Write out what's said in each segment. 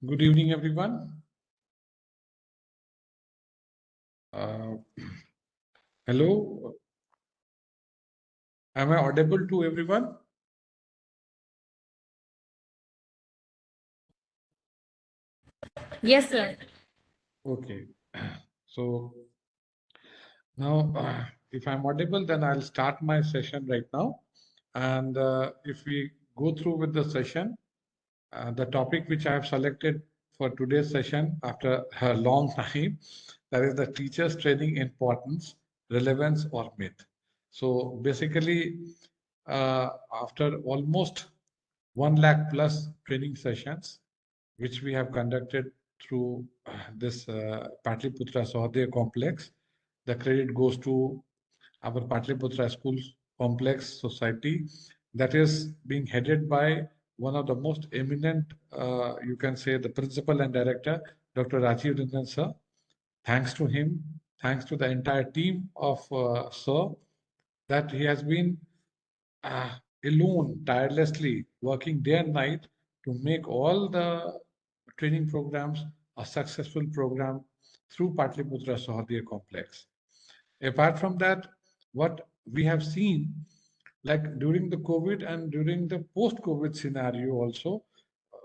Good evening, everyone. Hello. Am I audible to everyone? Yes, sir. Okay. So now, if I'm audible, then I'll start my session right now. And if we go through with the session, the topic which I have selected for today's session after a long time, that is the teachers training importance, relevance or myth. So basically, after almost 1 lakh plus training sessions, which we have conducted through this Patliputra Sahodaya complex, the credit goes to our Patliputra Schools Complex Society that is being headed by one of the most eminent, you can say, the principal and director, Dr. Rajiv Ranjan sir. Thanks to him, thanks to the entire team of sir, that he has been alone, tirelessly working day and night to make all the training programs a successful program through Patliputra Sahodaya complex. Apart from that, what we have seen, like during the COVID and during the post-COVID scenario also,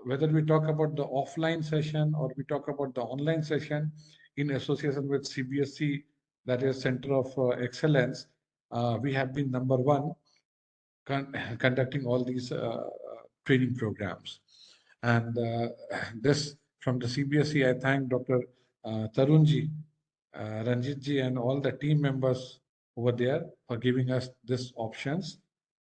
whether we talk about the offline session or we talk about the online session in association with CBSE, that is Center of Excellence, we have been number one conducting all these training programs. And this from the CBSE, I thank Dr. Tarunji, Ranjitji, and all the team members over there for giving us these options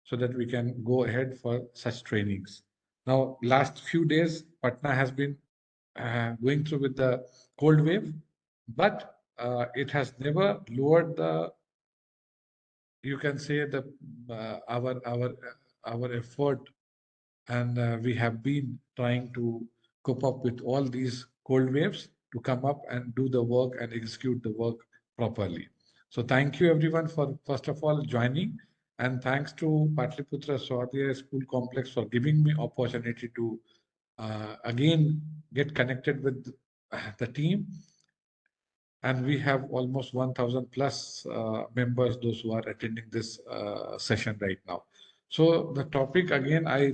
so that we can go ahead for such trainings. Now, last few days, Patna has been going through with the cold wave, but it has never lowered the, you can say, the our effort, and we have been trying to cope up with all these cold waves to come up and do the work and execute the work properly. So thank you everyone for first of all joining, and thanks to Patliputra Swadhyaya School Complex for giving me opportunity to again get connected with the team, and we have almost 1000 plus members, those who are attending this session right now. So the topic again, I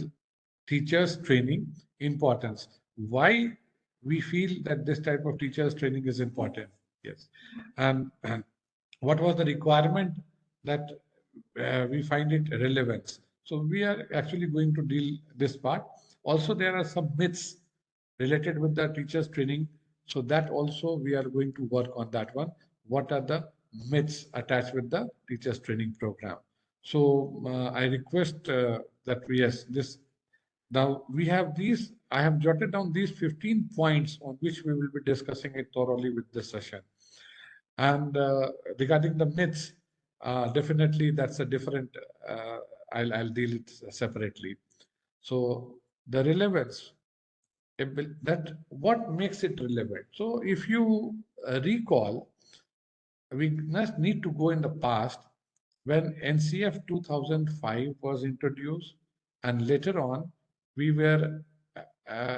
teachers training importance. Why we feel that this type of teachers training is important? Yes, and what was the requirement that we find it relevance? So we are actually going to deal this part. Also, there are some myths related with the teachers training. So that also we are going to work on that one. What are the myths attached with the teachers training program? So I request that we, yes, this now we have these, I have jotted down these 15 points on which we will be discussing it thoroughly with this session. And regarding the myths, definitely that's a different, I'll deal it separately. So the relevance, that what makes it relevant. So if you recall, we must need to go in the past when NCF 2005 was introduced, and later on we were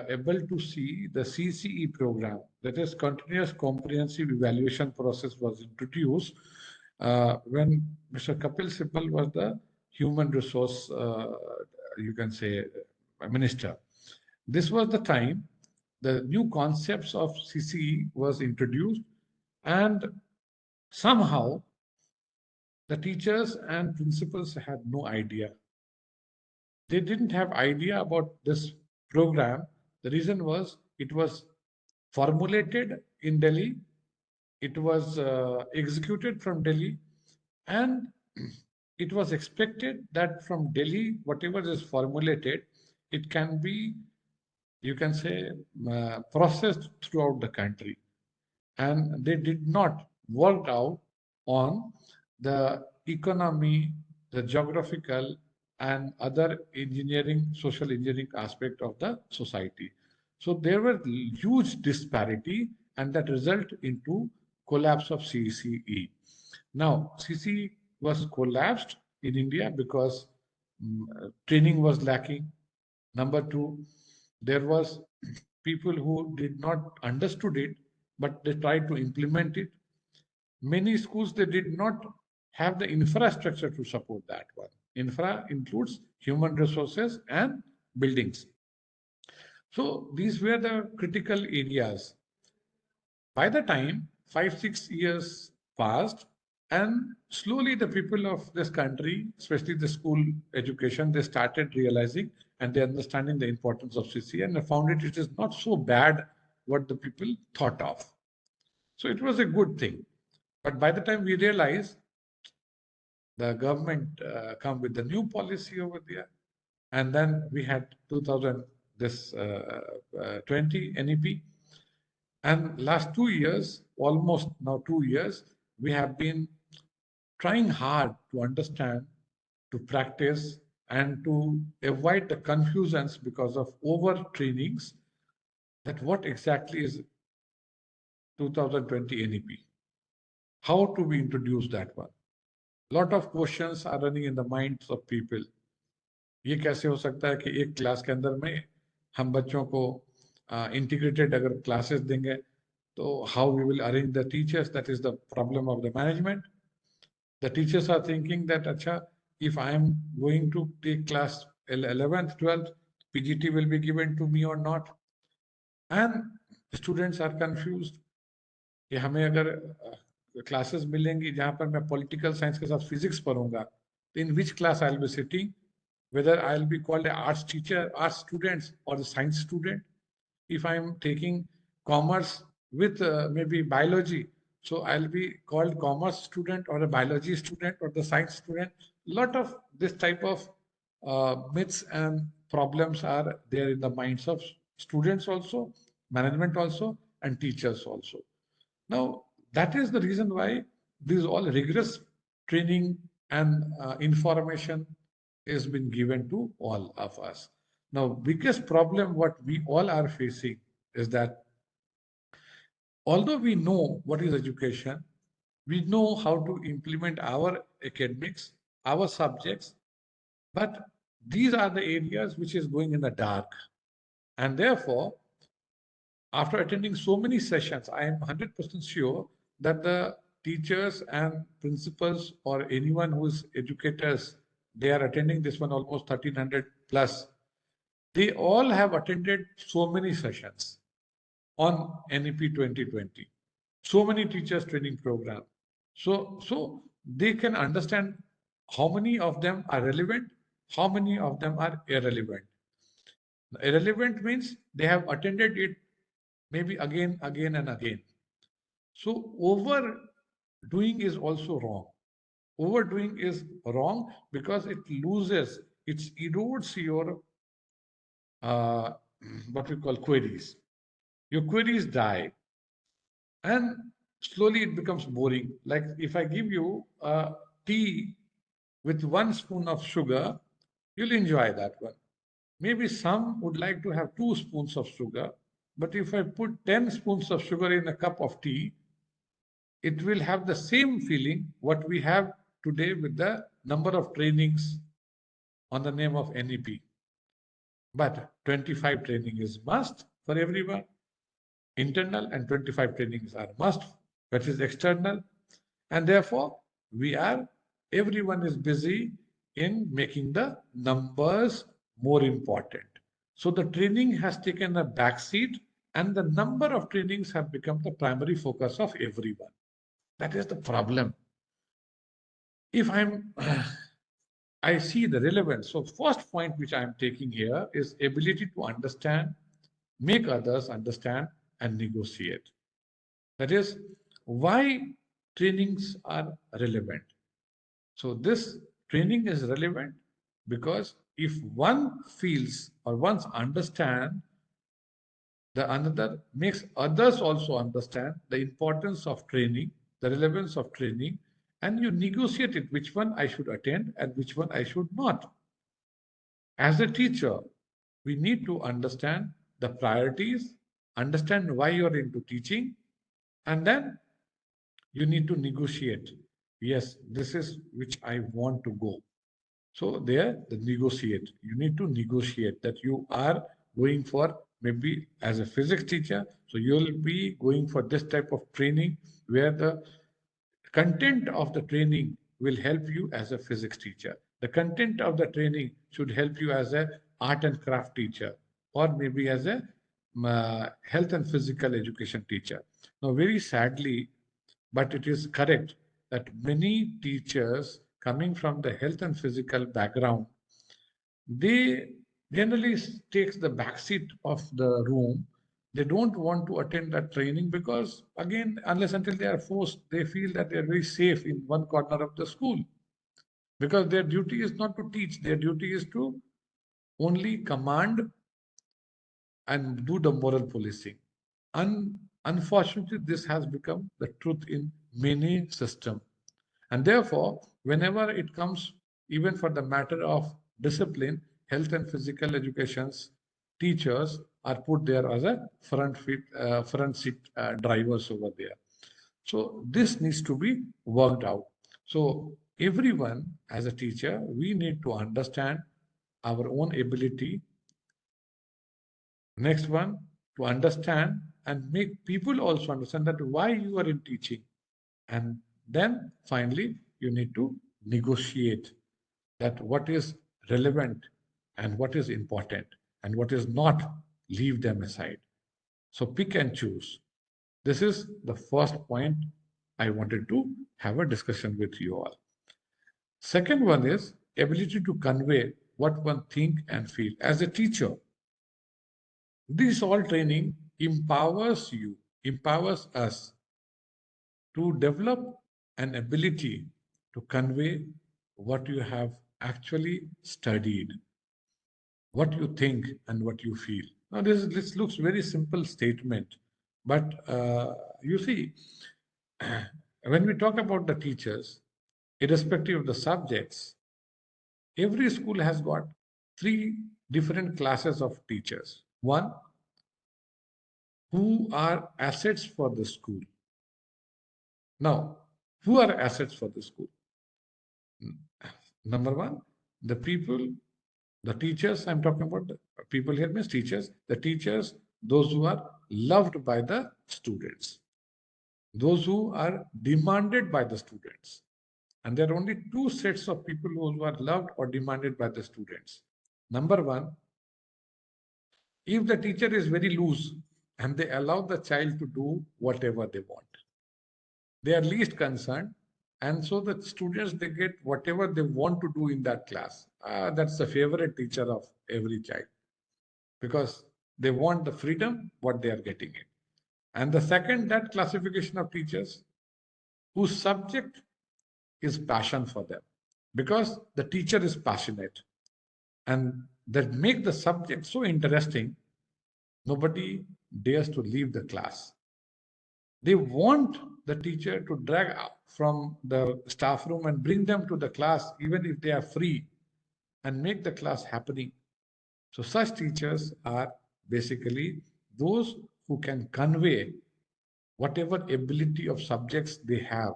able to see the CCE program, that is continuous comprehensive evaluation process, was introduced when Mr. Kapil Sibal was the human resource, you can say, minister. This was the time the new concepts of CCE was introduced, and somehow the teachers and principals had no idea. They didn't have idea about this program. The reason was it was formulated in Delhi, it was executed from Delhi, and it was expected that from Delhi, whatever is formulated, it can be, you can say, processed throughout the country. And they did not work out on the economy, the geographical, and other engineering, social engineering aspect of the society. So there were huge disparity, and that result into collapse of CCE. Now, CCE was collapsed in India because training was lacking. Number two, there was people who did not understood it, but they tried to implement it. Many schools, they did not have the infrastructure to support that one. Infra includes human resources and buildings. So these were the critical areas. By the time 5 6 years passed, and slowly the people of this country, especially the school education, they started realizing and they understanding the importance of CC, and they found it is not so bad what the people thought of. So it was a good thing. But by the time we realized, the government come with the new policy over there, and then we had 2000 this 20 NEP, and last 2 years, almost now 2 years, we have been trying hard to understand, to practice, and to avoid the confusions because of over trainings, that what exactly is 2020 NEP, how to we introduce that one. Lot of questions are running in the minds of people. ये कैसे हो सकता है कि एक class के अंदर में हम बच्चों को इंटीग्रेटेड अगर क्लासेस देंगे, तो how we will arrange the teachers, that is the problem of the management. The teachers are thinking that acha, if I am going to take class 11th 12th, PGT will be given to me or not, and students are confused कि हमें अगर classes मिलेंगी जहां पर मैं political science के साथ physics पढ़ूंगा, तो in which class I will be sitting, whether I'll be called an arts teacher, arts students, or a science student. If I'm taking commerce with maybe biology, so I'll be called commerce student or a biology student or the science student. Lot of this type of myths and problems are there in the minds of students also, management also, and teachers also. Now, that is the reason why these all rigorous training and information has been given to all of us. Now, biggest problem what we all are facing is that although we know what is education, we know how to implement our academics, our subjects, but these are the areas which is going in the dark. And therefore, after attending so many sessions, I am 100% sure that the teachers and principals or anyone who is educators, they are attending this one almost 1300 plus. They all have attended so many sessions on NEP 2020, so many teachers training program. So they can understand how many of them are relevant, how many of them are irrelevant. Irrelevant means they have attended it maybe again, again, and again. So overdoing is also wrong. Overdoing is wrong because it loses, it erodes your uh, what we call queries. Your queries die, and slowly it becomes boring. Like if I give you a tea with 1 spoon of sugar, you'll enjoy that one. Maybe some would like to have 2 spoons of sugar, but if I put 10 spoons of sugar in a cup of tea, it will have the same feeling what we have today with the number of trainings on the name of NEP. But 25 training is must for everyone. Internal and 25 trainings are must, that is external. And therefore, everyone is busy in making the numbers more important. So the training has taken a backseat and the number of trainings have become the primary focus of everyone. That is the problem. If I see the relevance. So first point which I'm taking here is ability to understand, make others understand, and negotiate. That is why trainings are relevant. So this training is relevant because if one feels or one understand, the another makes others also understand the importance of training, the relevance of training, and you negotiate it, which one I should attend and which one I should not. As a teacher, we need to understand the priorities, understand why you're into teaching, and then you need to negotiate. Yes, this is which I want to go. So there, the negotiate. You need to negotiate that you are going for maybe as a physics teacher, so you'll be going for this type of training where the content of the training will help you as a physics teacher. The content of the training should help you as a art and craft teacher, or maybe as a health and physical education teacher. Now, very sadly, but it is correct that many teachers coming from the health and physical background, they generally takes the backseat of the room. They don't want to attend that training because, again, unless until they are forced, they feel that they are very safe in one corner of the school, because their duty is not to teach, their duty is to only command and do the moral policing. Unfortunately, this has become the truth in many systems. And therefore, whenever it comes, even for the matter of discipline, health and physical education's teachers are put there as a front seat drivers over there. So this needs to be worked out. So everyone, as a teacher, we need to understand our own ability. Next one, to understand and make people also understand that why you are in teaching. And then finally, you need to negotiate that what is relevant and what is important and what is not, leave them aside. So pick and choose. This is the first point I wanted to have a discussion with you all. Second one is ability to convey what one think and feel. As a teacher, this all training empowers you, empowers us to develop an ability to convey what you have actually studied, what you think and what you feel. Now, this looks very simple statement, but you see, when we talk about the teachers, irrespective of the subjects, every school has got three different classes of teachers. One, who are assets for the school. Now, who are assets for the school? Number one, the people, the teachers, I'm talking about the people here means teachers, the teachers, those who are loved by the students, those who are demanded by the students. And there are only two sets of people who are loved or demanded by the students. Number one, if the teacher is very loose and they allow the child to do whatever they want, they are least concerned, and so the students, they get whatever they want to do in that class. That's the favorite teacher of every child, because they want the freedom what they are getting it. And the second, that classification of teachers whose subject is passion for them, because the teacher is passionate and that make the subject so interesting, nobody dares to leave the class. They want the teacher to drag out from the staff room and bring them to the class, even if they are free, and make the class happening. So such teachers are basically those who can convey whatever ability of subjects they have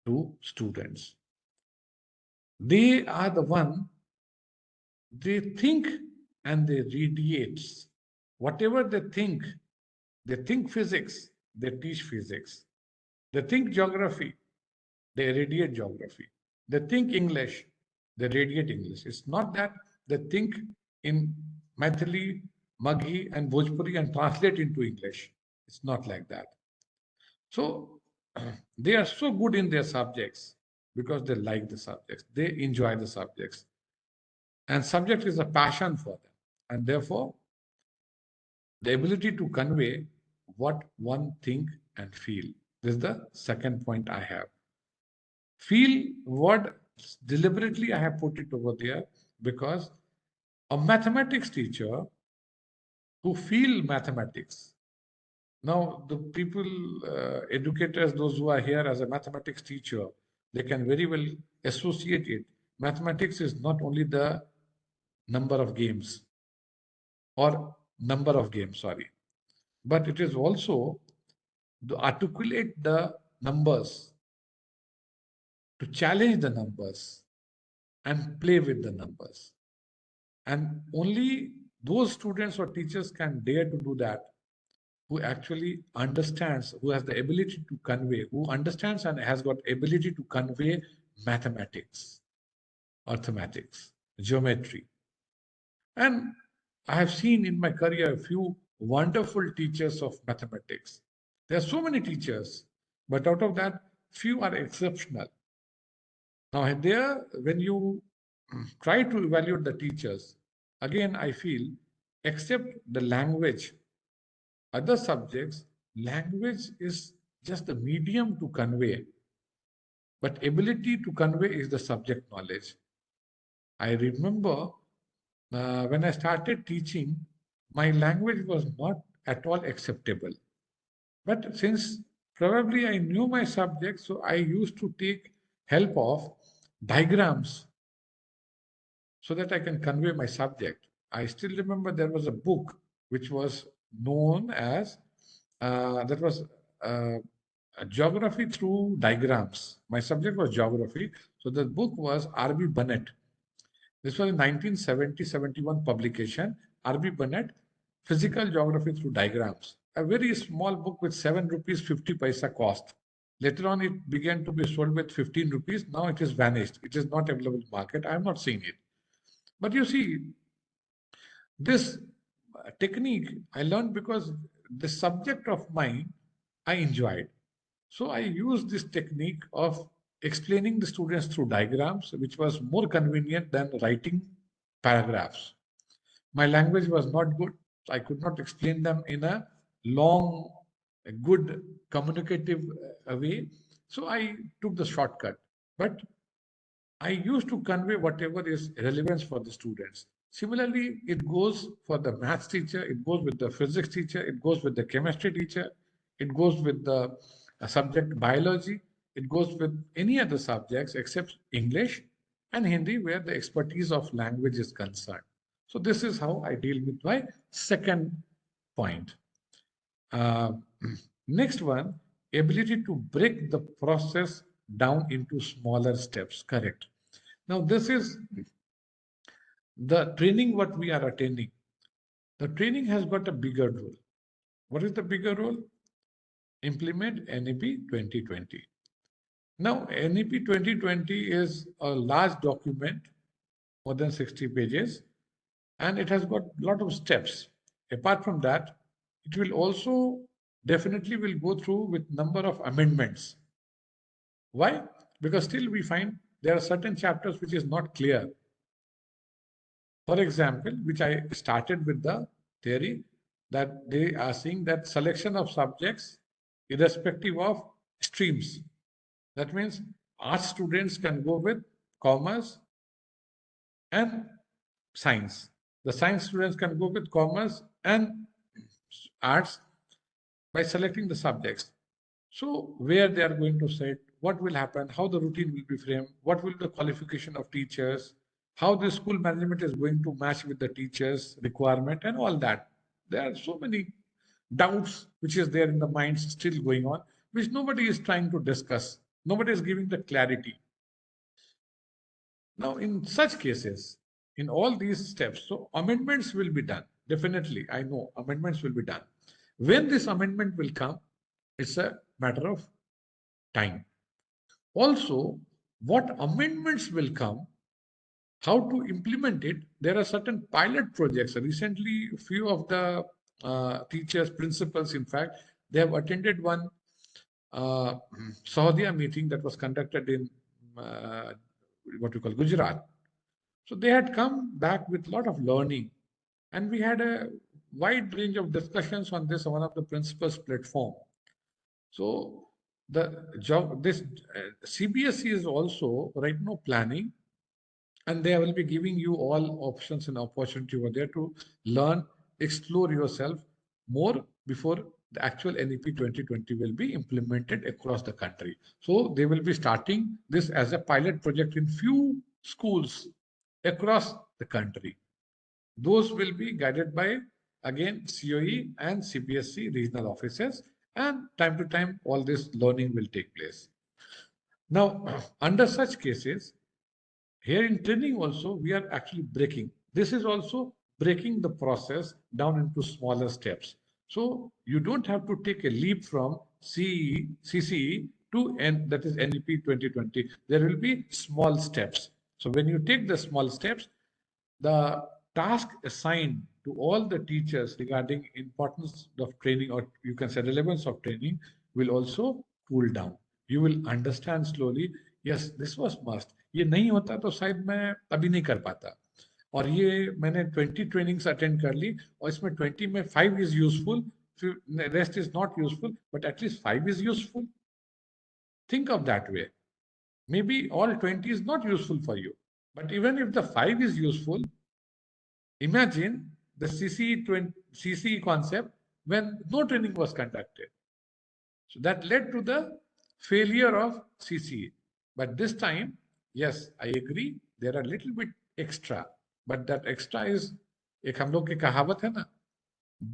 to students. They are the one, they think and they radiate. Whatever they think physics, they teach physics. They think geography, they radiate geography. They think English, they radiate English. It's not that they think in Maithili, Maghi, and Bhojpuri and translate into English. It's not like that. So they are so good in their subjects because they like the subjects, they enjoy the subjects, and subject is a passion for them, and therefore the ability to convey what one think and feel. This is the second point I have. Feel word, deliberately I have put it over there because a mathematics teacher who feel mathematics. Now, the people, educators, those who are here as a mathematics teacher, they can very well associate it. Mathematics is not only the number of games or number of games, sorry, but it is also to articulate the numbers, to challenge the numbers, and play with the numbers. And only Those students or teachers can dare to do that who actually understands, who has the ability to convey, who understands and has got ability to convey mathematics, arithmetics, geometry. And I have seen in my career a few wonderful teachers of mathematics. There are so many teachers, but out of that, few are exceptional. Now, there, when you try to evaluate the teachers, again, I feel, except the language, other subjects, language is just the medium to convey, but ability to convey is the subject knowledge. I remember when I started teaching, my language was not at all acceptable. But since probably I knew my subject, so I used to take help of diagrams so that I can convey my subject. I still remember there was a book which was known as that was uh, geography through diagrams. My subject was geography, so the book was R.B. Bennett. This was a 1970-71 publication, R.B. Bennett, Physical Geography Through Diagrams. A very small book with 7 rupees 50 paisa cost. Later on, it began to be sold with 15 rupees. Now it is vanished. It is not available in the market. I am not seeing it. But you see, this technique I learned because the subject of mine I enjoyed. So I used this technique of explaining the students through diagrams, which was more convenient than writing paragraphs. My language was not good. I could not explain them in a long, a good communicative way. So I took the shortcut. But I used to convey whatever is relevance for the students. Similarly, it goes for the maths teacher, it goes with the physics teacher, it goes with the chemistry teacher, it goes with the subject biology, it goes with any other subjects except English and Hindi, where the expertise of language is concerned. So, this is how I deal with my second point. Uh, Next one, ability to break the process down into smaller steps. Correct. Now, this is the training what we are attending. The training has got a bigger role. What is the bigger role? Implement NEP 2020. Now, NEP 2020 is a large document, more than 60 pages, and it has got a lot of steps. Apart from that, it will also definitely will go through with number of amendments. Why? Because still we find there are certain chapters which is not clear. For example, which I started with the theory that they are seeing that selection of subjects irrespective of streams. That means arts students can go with commerce and science. The science students can go with commerce and arts by selecting the subjects. So, where they are going to sit, what will happen, how the routine will be framed, what will the qualification of teachers, how the school management is going to match with the teachers' requirement, and all that. There are so many doubts which is there in the minds still going on, which nobody is trying to discuss. Nobody is giving the clarity. Now, in such cases, in all these steps, so amendments will be done. Definitely, I know amendments will be done. When this amendment will come, it's a matter of time. Also, what amendments will come, how to implement it. There are certain pilot projects. Recently, a few of the teachers, principals, in fact, they have attended one uh, Saudia meeting that was conducted in what we call Gujarat. So they had come back with a lot of learning, and we had a wide range of discussions on this on one of the principals' platform. So the job, this CBSE is also right now planning, and they will be giving you all options and opportunity over there to learn, explore yourself more before the actual NEP 2020 will be implemented across the country. So they will be starting this as a pilot project in few schools across the country. Those will be guided by, again, COE and CBSE regional offices, and time to time, all this learning will take place. Now, under such cases, here in training also, we are actually breaking. This is also breaking the process down into smaller steps. So you don't have to take a leap from CCE to that is NEP 2020. There will be small steps. So when you take the small steps, the task assigned to all the teachers regarding importance of training, or you can say relevance of training, will also cool down. You will understand slowly, yes, this was must. ये नहीं होता तो शायद मैं अभी नहीं कर पाता. और ये मैंने 20 ट्रेनिंग्स अटेंड कर ली और इसमें 20 में 5 is useful, rest is not useful, but at least 5 is useful. Think of that way. Maybe all 20 is not useful for you, but even if the 5 is useful, imagine the CCE concept when no training was conducted. So that led to the failure of CCE. But this time, yes, I agree, there are a little bit extra, but that extra is, एक हम लोग की कहावत है ना,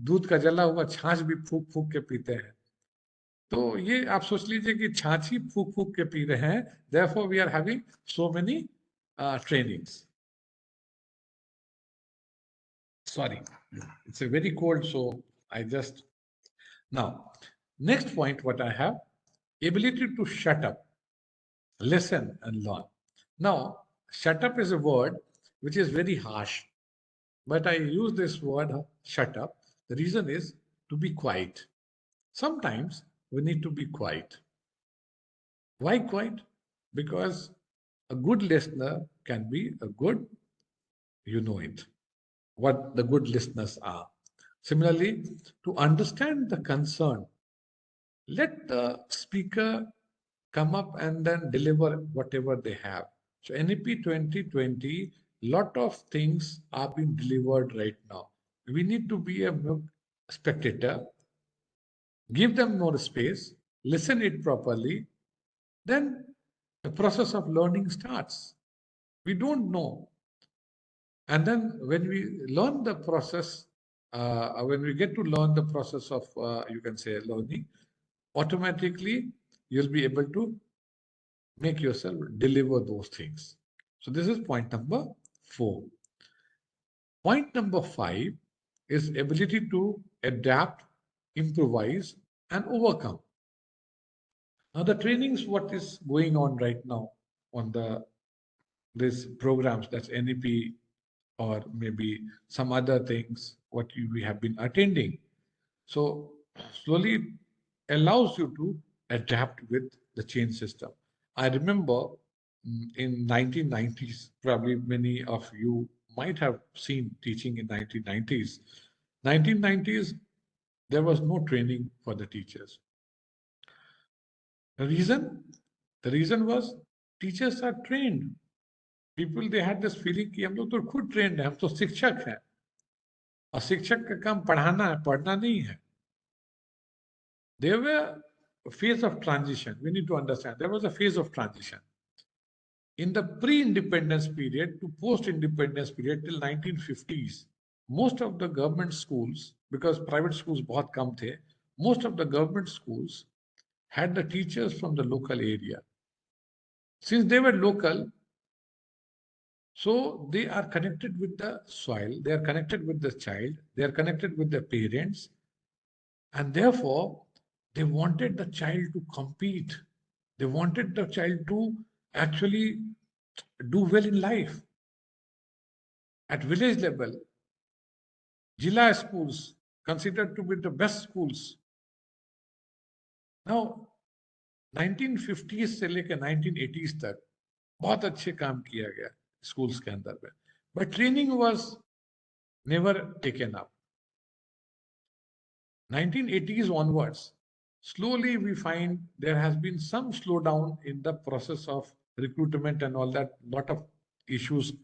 दूध का जला हुआ छाछ भी फूक फूक के पीते हैं. तो ये आप सोच लीजिए कि छाछ ही फूक फूक के पी रहे हैं. Therefore, we are having so many trainings. Sorry, it's a very cold, so I just now. Next point, what I have, ability to shut up, listen, and learn. Now, shut up is a word which is very harsh, but I use this word shut up. The reason is to be quiet. Sometimes we need to be quiet. Why quiet? Because a good listener can be a good, you know it, what the good listeners are. Similarly, to understand the concern, let the speaker come up and then deliver whatever they have. So NEP 2020, lot of things are being delivered right now. We need to be a spectator, give them more space, listen it properly, then the process of learning starts. We don't know. And then when we learn the process, when we get to learn the process of, you can say, learning, automatically you'll be able to make yourself deliver those things. So this is point number 4. Point number 5 is ability to adapt, improvise, and overcome. Now the trainings, what is going on right now on these programs, that's NEP or maybe some other things, what we have been attending. So slowly allows you to adapt with the change system. I remember in 1990s, probably many of you might have seen teaching in 1990s. 1990s, there was no training for the teachers. The reason? The reason was teachers are trained. People, they had this feeling कि हम लोग तो खुद trained हैं, हम तो शिक्षक हैं और शिक्षक का काम पढ़ाना है, पढ़ना नहीं है. There were a phase of transition. We need to understand there was a phase of transition. In the pre-independence period to post-independence period till 1950s, most of the government schools, because private schools बहुत कम थे, most of the government schools had the teachers from the local area. Since they were local, so they are connected with the soil, they are connected with the child, they are connected with the parents, and therefore they wanted the child to compete. They wanted the child to actually do well in life. At village level, Jilla schools considered to be the best schools. Now, 1950s से लेकर 1980s तक बहुत अच्छे काम किया गया schools के अंदर में, but training was never taken up. 1980s onwards, slowly we find there has been some slowdown in the process of recruitment and all that. Lot of issues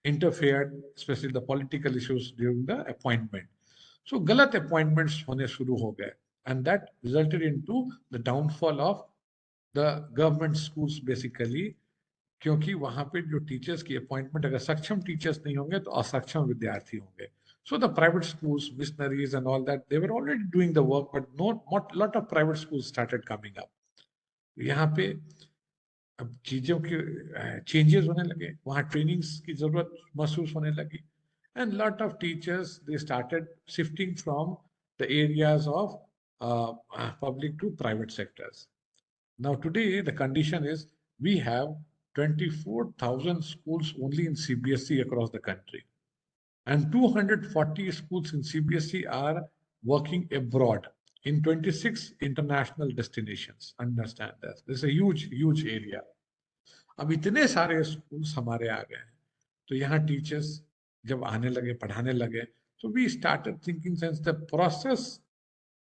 interfered, especially the political issues during the appointment. So galat appointments hone shuru ho gaye, and that resulted into the downfall of the government schools basically, क्योंकि वहां पे जो teachers की appointment, अगर सक्षम teachers नहीं होंगे तो असक्षम विद्यार्थी होंगे. So the private schools, missionaries and all that, they were already doing the work, but not lot of private schools started coming up. यहाँ पे अब चीजों के चेंजेस होने लगे, वहाँ ट्रेनिंग्स की जरूरत महसूस होने लगी, and lot of teachers, they started shifting from the areas of public to private sectors. Now today the condition is we have 24,000 schools only in CBSE across the country, and 240 schools in CBSE are working abroad in 26 international destinations. Understand that this is a huge area. अब इतने सारे schools हमारे आ गए हैं, तो यहाँ teachers जब आने लगे, पढ़ाने लगे, so we started thinking, since the process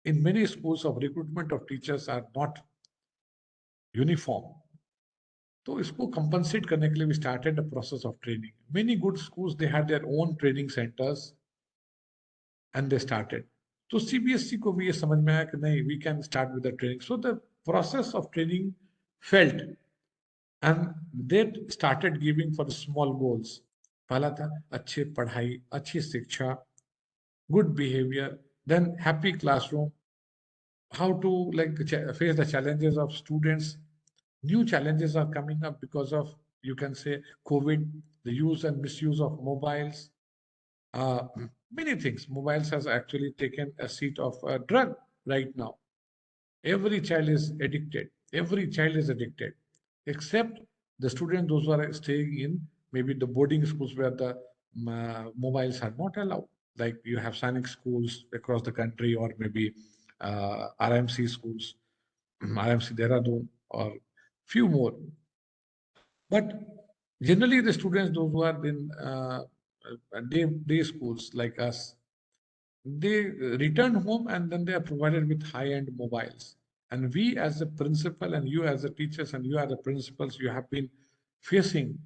in many schools of recruitment of teachers are not uniform, तो इसको compensate करने के लिए we started a process of training. Many good schools, they had their own training centers and they started. तो CBSE को भी ये समझ में आया कि नहीं, we can start with the training. So the process of training felt, and they started giving for small goals. पहला था अच्छे पढ़ाई, अच्छी शिक्षा, good behavior, then happy classroom, how to like face the challenges of students. New challenges are coming up because of, you can say, COVID, the use and misuse of mobiles, uh, many things. Mobiles has actually taken a seat of a drug right now. Every child is addicted. Every child is addicted, except the students those who are staying in maybe the boarding schools where the mobiles are not allowed. Like you have Sonic schools across the country, or maybe RMC schools, RMC Dehradun, or few more. But generally, the students those who are in day schools like us, they return home and then they are provided with high-end mobiles. And we as a principal, and you as a teachers, and you as the principals, you have been facing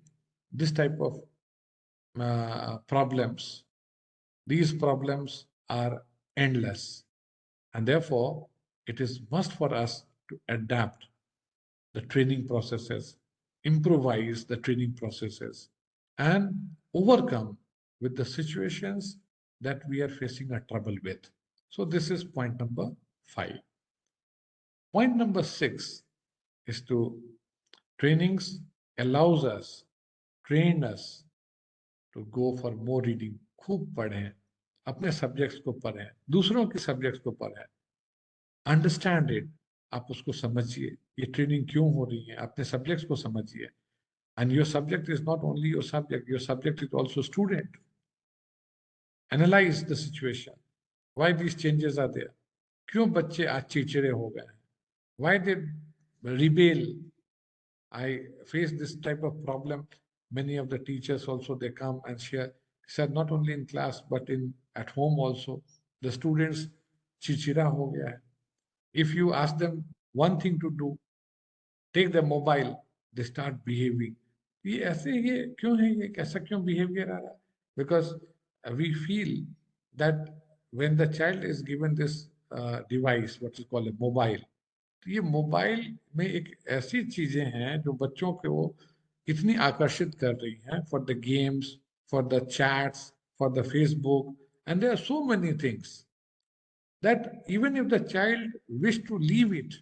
this type of problems. These problems are endless, and therefore it is must for us to adapt the training processes, improvise the training processes, and overcome with the situations that we are facing a trouble with. So this is point number 5. Point number 6 is to trainings allows us, train us to go for more reading. खूब पढ़ें, अपने subjects को पढ़ें, दूसरों के subjects को पढ़ें, understand it, आप उसको समझिए, ये ट्रेनिंग क्यों हो रही है, अपने सब्जेक्ट्स को समझिए. And your subject is not only your subject is also student. Analyze the situation. Why these changes are there? क्यों बच्चे आज चिड़चिड़े हो गए हैं? Why they rebel? I face this type of problem. Many of the teachers also, they come and share, said not only in class but in at home also. The students चिड़चिड़ा हो गया है. If you ask them one thing to do, take the mobile, they start behaving. ये ऐसे ये क्यों है, ये कैसा क्यों behavior आ रहा है? Because we feel that when the child is given this device, what is called a mobile, तो ये मोबाइल में एक ऐसी चीजें हैं जो बच्चों को इतनी आकर्षित कर रही हैं, for the games, for the chats, for the Facebook, and there are so many things that even if the child wish to leave it,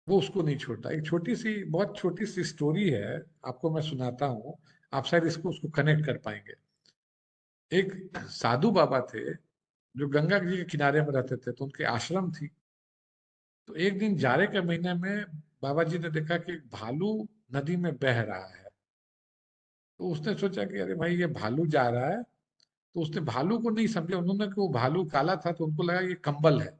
वो उसको नहीं छोड़ता. एक छोटी सी, बहुत छोटी सी स्टोरी है, आपको मैं सुनाता हूँ, आप शायद इसको उसको कनेक्ट कर पाएंगे. एक साधु बाबा थे जो गंगा जी के किनारे में रहते थे, तो उनके आश्रम थी. तो एक दिन जाड़े के महीने में बाबा जी ने देखा कि एक भालू नदी में बह रहा है. तो उसने सोचा कि अरे भाई ये भालू जा रहा है. तो उसने भालू को नहीं समझा उन्होंने कि वो भालू काला था, तो उनको लगा ये कंबल है.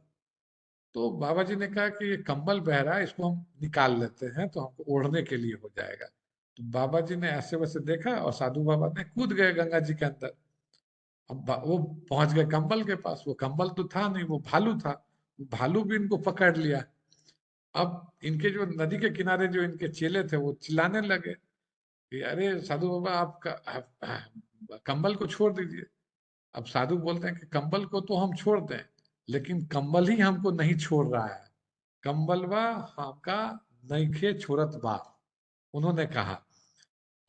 तो बाबा जी ने कहा कि ये कंबल बह रहा है, इसको हम निकाल लेते हैं तो हमको ओढ़ने के लिए हो जाएगा. तो बाबा जी ने ऐसे वैसे देखा और साधु बाबा ने कूद गए गंगा जी के अंदर. अब वो पहुंच गए कंबल के पास. वो कंबल तो था नहीं, वो भालू था. वो भालू भी इनको पकड़ लिया. अब इनके जो नदी के किनारे जो इनके चेले थे वो चिल्लाने लगे कि अरे साधु बाबा आप कंबल को छोड़ दीजिए. अब साधु बोलते हैं कि कंबल को तो हम छोड़ दें, लेकिन कंबल ही हमको नहीं छोड़ रहा है. कंबलवा हमका नईखे छोड़त बा, उन्होंने कहा.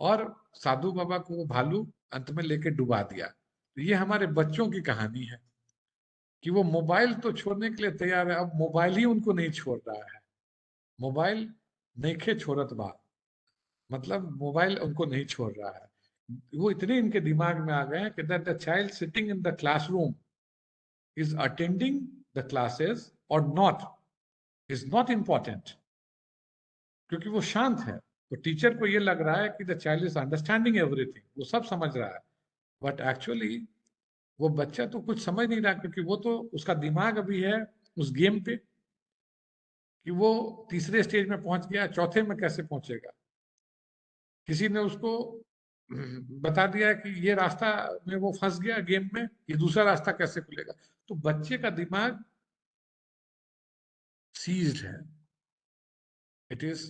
और साधु बाबा को वो भालू अंत में लेके डुबा दिया. तो ये हमारे बच्चों की कहानी है कि वो मोबाइल तो छोड़ने के लिए तैयार है, अब मोबाइल ही उनको नहीं छोड़ रहा है. मोबाइल नईखे छोड़त बा, मतलब मोबाइल उनको नहीं छोड़ रहा है. वो इतने इनके दिमाग में आ गए हैं कि that the child sitting in the classroom is attending the classes और नॉट इज नॉट इम्पॉर्टेंट, क्योंकि वो शांत है। तो टीचर को ये लग रहा है कि the child is understanding everything, वो सब समझ रहा है। बट एक्चुअली वो बच्चा तो कुछ समझ नहीं रहा, क्योंकि वो तो उसका दिमाग अभी है उस गेम पे कि वो तीसरे स्टेज में पहुंच गया, चौथे में कैसे पहुंचेगा। किसी ने उसको बता दिया कि ये रास्ता में वो फंस गया गेम में, ये दूसरा रास्ता कैसे खुलेगा। तो बच्चे का दिमाग सीज्ड है, it is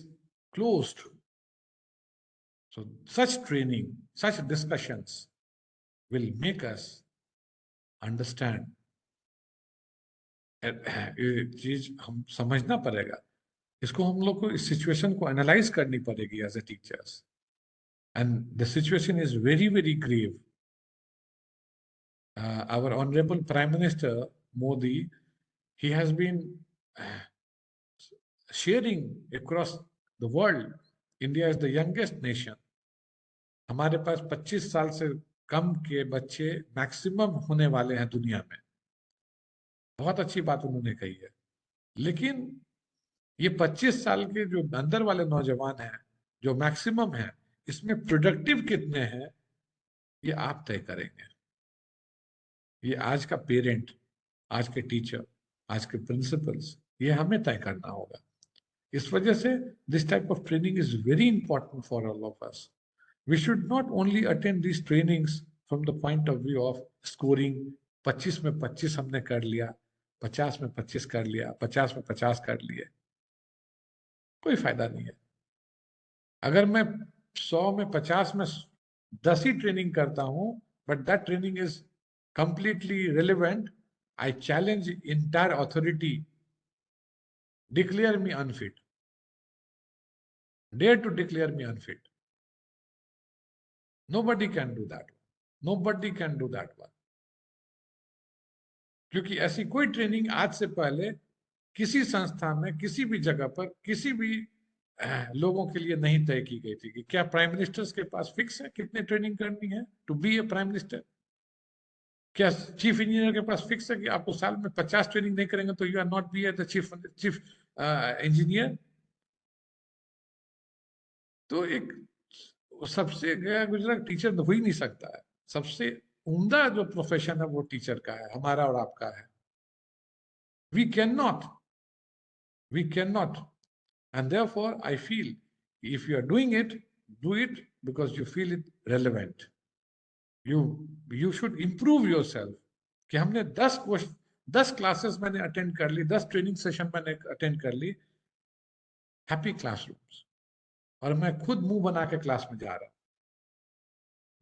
closed. So such training, such discussions will make us understand। ये चीज हम समझना पड़ेगा, इसको हम लोग को इस सिचुएशन को एनालाइज करनी पड़ेगी as a teachers. And the situation is very very grave. Our honorable Prime Minister Modi, he has been sharing across the world, India is the youngest nation। हमारे पास 25 साल से कम के बच्चे मैक्सिमम होने वाले हैं दुनिया में। बहुत अच्छी बात उन्होंने कही है। लेकिन ये 25 साल के जो अंदर वाले नौजवान हैं, जो मैक्सिमम है, इसमें प्रोडक्टिव कितने हैं ये आप तय करेंगे। ये आज का पेरेंट, आज के टीचर, आज के प्रिंसिपल्स, ये हमें तय करना होगा। इस वजह से this type of training is very important for all of us. We should not only attend these trainings from the point of view of scoring। 25 में 25 हमने कर लिया, 50 में 25 कर लिया, 50 में 50 कर लिए, कोई फायदा नहीं है। अगर मैं 100 में 50 में 10 ही ट्रेनिंग करता हूं, but that training is completely relevant, I challenge entire authority, declare me unfit, dare to declare me unfit. Nobody can do that। Nobody can do that one। क्योंकि ऐसी कोई ट्रेनिंग आज से पहले किसी संस्था में, किसी भी जगह पर, किसी भी लोगों के लिए नहीं तय की गई थी कि क्या प्राइम मिनिस्टर्स के पास फिक्स है कितने ट्रेनिंग करनी है to be a prime minister. क्या चीफ इंजीनियर के पास फिक्स है कि आपको साल में 50 ट्रेनिंग नहीं करेंगे तो you are not be a the chief chief engineer. तो एक सबसे गया गुजरा टीचर हो ही नहीं सकता है। सबसे उम्दा जो प्रोफेशन है वो टीचर का है, हमारा और आपका है। We can not, we can not. And therefore, I feel if you are doing it, do it because you feel it relevant। You should improve yourself। कि हमने 10 क्लासेस मैंने अटेंड कर ली, 10 ट्रेनिंग सेशन मैंने अटेंड कर ली, happy classrooms, और मैं खुद मुंह बना के क्लास में जा रहा हूं।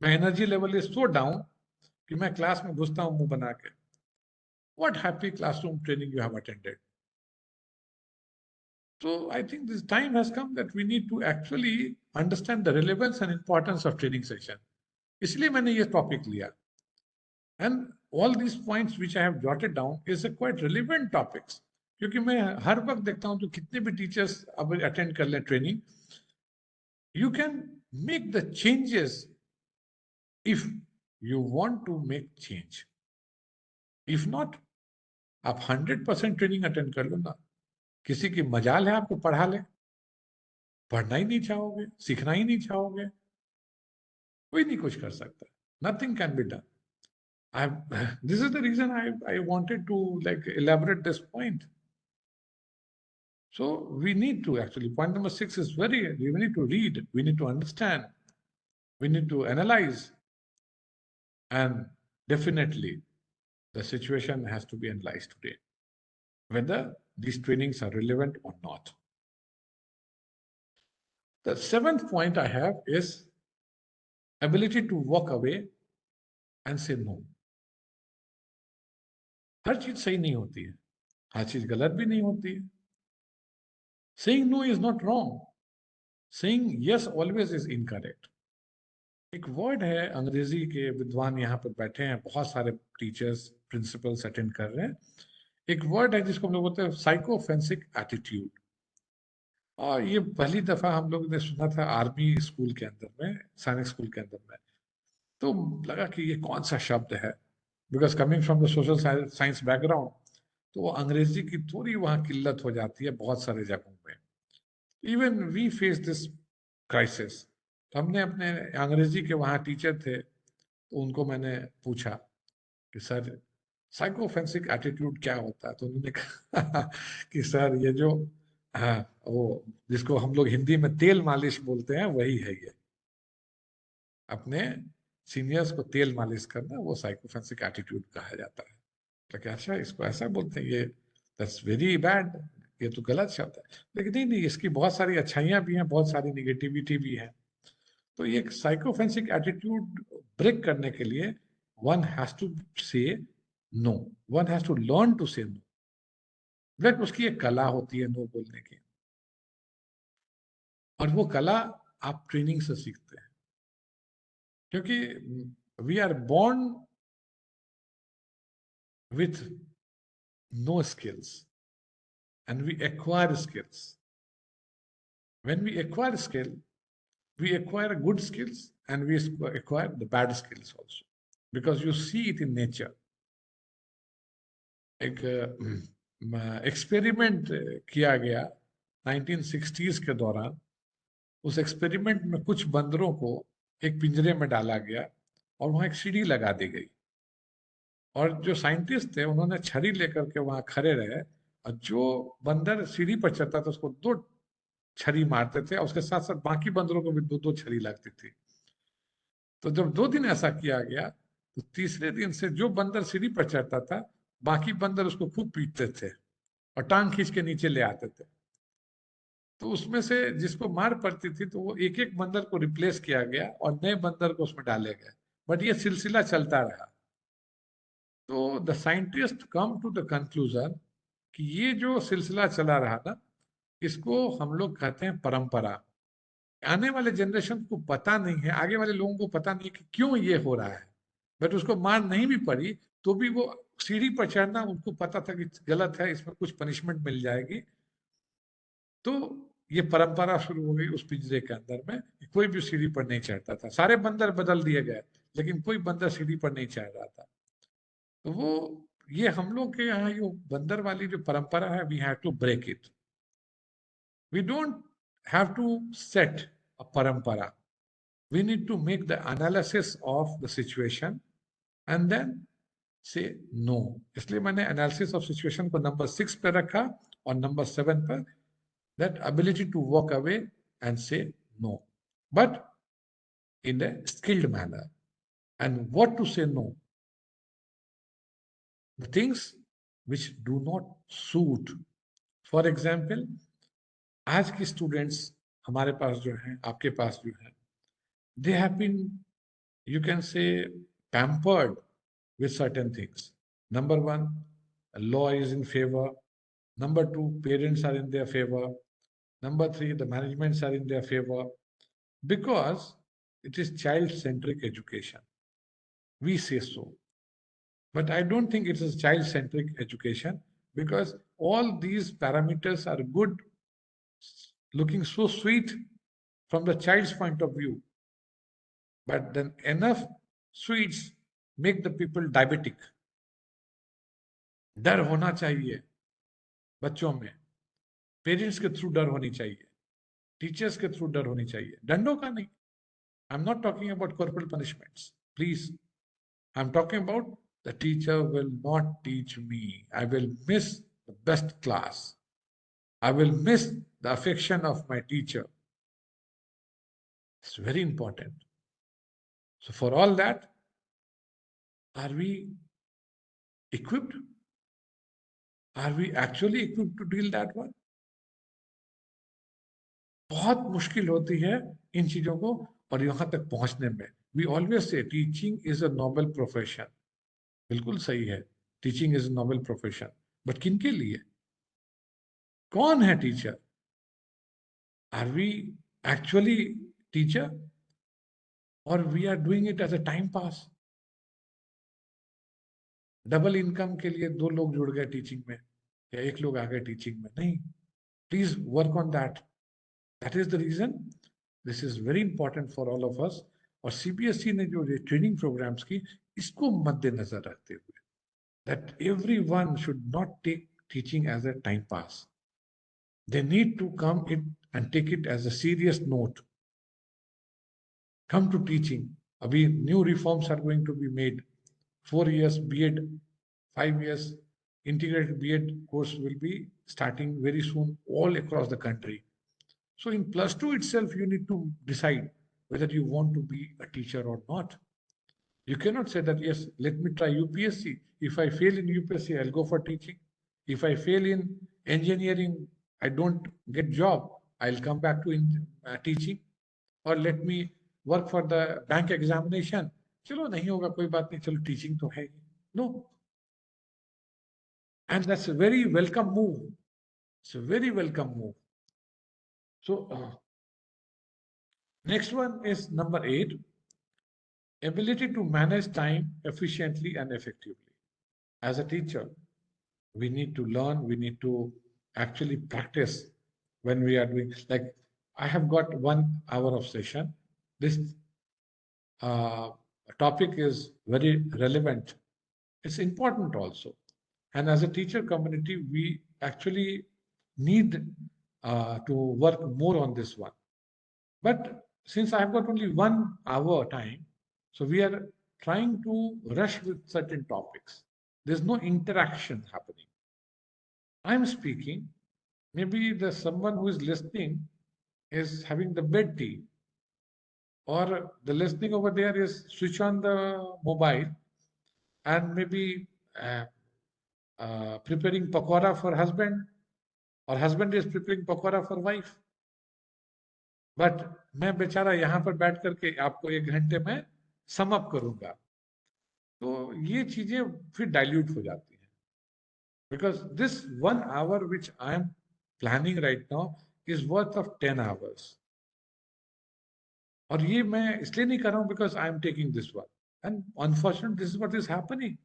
मैं energy level is so down कि मैं क्लास में घुसता हूं मुंह बना के। What happy classroom training you have attended. So I think this time has come that we need to actually understand the relevance and importance of training session। इसलिए मैंने ये टॉपिक लिया। And all these points which I have jotted down is a quite relevant topics। क्योंकि मैं हर वक्त देखता हूँ तो कितने भी टीचर्स अब अटेंड कर लें training, you can make the changes if you want to make change। If not, आप 100% ट्रेनिंग अटेंड कर लो ना, किसी की मजाल है आपको पढ़ा ले, पढ़ना ही नहीं चाहोगे, सीखना ही नहीं चाहोगे, कोई नहीं कुछ कर सकता। Nothing can be done। This is the reason I wanted to like elaborate this point। So we need to actually, point number 6 is we need to read, we need to understand, we need to analyze, and definitely the situation has to be analyzed today, whether these trainings are relevant or not। The 7th point I have is ability to walk away and say no। हर चीज सही नहीं होती है, हर चीज गलत भी नहीं होती है। Saying no is not wrong। Saying yes always is incorrect। एक वर्ड है अंग्रेजी के विद्वान यहाँ पर बैठे हैं, बहुत सारे टीचर्स प्रिंसिपल्स अटेंड कर रहे हैं। एक वर्ड है जिसको हम लोग बोलते हैं साइकोफेंसिक एटीट्यूड। और ये पहली दफा हम लोग ने सुना था आर्मी स्कूल के अंदर में, सैनिक स्कूल के अंदर में। तो लगा कि ये कौन सा शब्द है, because coming from the social science background, तो वो अंग्रेजी की थोड़ी वहां किल्लत हो जाती है बहुत सारे जगहों पे। Even we face this crisis. हमने अपने अंग्रेजी के वहाँ टीचर थे, तो उनको मैंने पूछा कि सर साइकोफेंसिक एटीट्यूड क्या होता है, तो उन्होंने कहा कि सर ये जो, हाँ, वो जिसको हम लोग हिंदी में तेल मालिश बोलते हैं वही है ये। अपने सीनियर्स को तेल मालिश करना वो साइकोफेंसिक एटीट्यूड कहा जाता है। तो क्या अच्छा इसको ऐसा बोलते हैं, ये दैट्स वेरी बैड, ये तो गलत शब्द है। लेकिन नहीं नहीं, इसकी बहुत सारी अच्छाइयाँ भी हैं, बहुत सारी निगेटिविटी भी है। तो ये साइकोफेंसिक एटीट्यूड ब्रेक करने के लिए one has to say no, one has to learn to say no. But उसकी एक कला होती है नो बोलने की, और वो कला आप ट्रेनिंग से सीखते हैं। क्योंकि we are born with no skills and we acquire skills. When we acquire skill, we acquire good skills and we acquire the bad skills also, because you see it in nature. एक experiment किया गया 1960s के दौरान। उस experiment में कुछ बंदरों को एक पिंजरे में डाला गया और वहां एक सीढ़ी लगा दी गई, और जो साइंटिस्ट थे उन्होंने छड़ी लेकर के वहां खड़े रहे, और जो बंदर सीढ़ी पर चढ़ता था उसको दो छड़ी मारते थे, और उसके साथ साथ बाकी बंदरों को भी दो दो छड़ी लगती थी। तो जब 2 दिन ऐसा किया गया, तो तीसरे दिन से जो बंदर सीढ़ी पर चढ़ता था, बाकी बंदर उसको खूब पीटते थे और टांग खींच के नीचे ले आते थे। तो उसमें से जिसको मार पड़ती थी, तो वो एक एक बंदर को रिप्लेस किया गया और नए बंदर को उसमें डाले गए। बट ये सिलसिला चलता रहा। तो the scientist come to the conclusion कि ये जो सिलसिला चला रहा ना, इसको हम लोग कहते हैं परंपरा। आने वाले जनरेशन को पता नहीं है, आगे वाले लोगों को पता नहीं कि क्यों ये हो रहा है। बट उसको मार नहीं भी पड़ी, तो भी वो सीढ़ी पर चढ़ना उनको पता था कि गलत है, इसमें कुछ पनिशमेंट मिल जाएगी। तो ये परंपरा शुरू हो गई उस पिंजरे के अंदर में कि कोई भी सीढ़ी पर नहीं चढ़ता था। सारे बंदर बदल दिए गए, लेकिन कोई बंदर सीढ़ी पर नहीं चढ़ रहा था। तो वो, ये हम लोग के यहाँ जो बंदर वाली जो परंपरा है, we have to break it. We don't have to set a परंपरा, we need to make the analysis of the situation and then say no. इसलिए मैंने analysis of situation को नंबर 6 पे रखा, और नंबर 7 पर that ability to walk away and say no, but in a skilled manner. And what to say no? The things which do not suit. For example, आज की students हमारे पास जो हैं, आपके पास जो हैं, they have been, you can say, pampered with certain things. Number one, law is in favor. Number two, parents are in their favor. Number three, the managements are in their favor, because it is child-centric education. We say so. But I don't think it is child-centric education, because all these parameters are good, looking so sweet from the child's point of view. But then enough sweets make the people diabetic. डर होना चाहिए बच्चों में, parents के through डर होनी चाहिए, teachers के थ्रू डर होनी चाहिए, दंडों का नहीं। I am not talking about corporal punishments, please. I am talking about the teacher will not teach me, I will miss the best class, I will miss the affection of my teacher. It's very important. So for all that, are we equipped? Are we actually equipped to deal that one? बहुत मुश्किल होती है इन चीजों को और यहां तक पहुंचने में। We always say teaching is a noble profession. बिल्कुल सही है, teaching is a noble profession, but किन के लिए? कौन है teacher? Are we actually teacher, और we are doing it as a time pass? Double income के लिए दो लोग जुड़ गए टीचिंग में, या एक लोग आ गए टीचिंग में? नहीं, please work on that. That is the reason this is very important for all of us. और सीबीएसई ने जो ट्रेनिंग प्रोग्राम्स की, इसको मद्देनजर रखते हुए, that everyone should not take teaching as a time pass. They need to come in and take it as a serious note. Come to teaching. Abhi new reforms are going to be made. 4 years B.Ed, 5 years integrated B.Ed course will be starting very soon all across the country. So in plus two itself, you need to decide whether you want to be a teacher or not. You cannot say that, yes, let me try UPSC. If I fail in UPSC, I'll go for teaching. If I fail in engineering, I don't get job, I'll come back to teaching. Or let me work for the bank examination. चलो नहीं होगा कोई बात नहीं, चलो teaching तो है. No. And that's a very welcome move. It's a very welcome move. So next one is number 8, ability to manage time efficiently and effectively. As a teacher, we need to learn, we need to actually practice when we are doing, like, I have got 1 hour of session. This uh, topic is very relevant. It's important also. And as a teacher community, we actually need to work more on this one. But since I have got only 1 hour time, so we are trying to rush with certain topics. There's no interaction happening. I'm speaking, maybe the someone who is listening is having the bed tea, or the listening over there is switch on the mobile and maybe uh, preparing pakora for husband, or husband is preparing pakora for wife. But मैं बेचारा यहाँ पर बैठ करके आपको 1 घंटे में sum up करूंगा, तो ये चीजें फिर डाइल्यूट हो जाती हैं. Because this 1 hour which I am planning right now is worth of 10 hours. और ये मैं इसलिए नहीं कर रहा हूँ because I am taking this one, and unfortunate this is what is happening.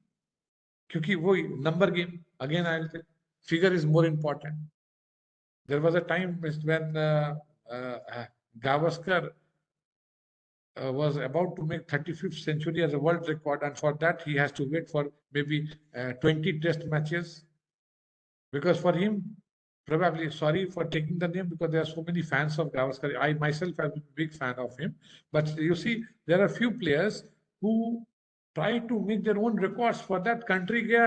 क्योंकि वो number game again, I will say figure is more important. There was a time when Gavaskar was about to make 35th century as a world record, and for that he has to wait for maybe 20 test matches. Because for him, probably, sorry for taking the name because there are so many fans of Gavaskar. I myself am a big fan of him. But you see, there are few players who try to make their own records. For that, country गया,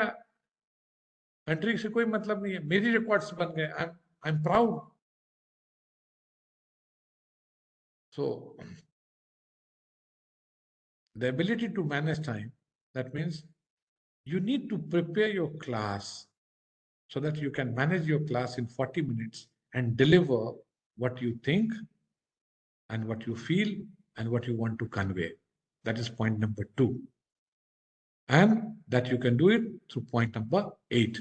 country से कोई मतलब नहीं है, मेरी records बन गए. I'm proud. So the ability to manage time, that means you need to prepare your class so that you can manage your class in 40 minutes and deliver what you think and what you feel and what you want to convey. That is point number 2. And that you can do it through point number 8.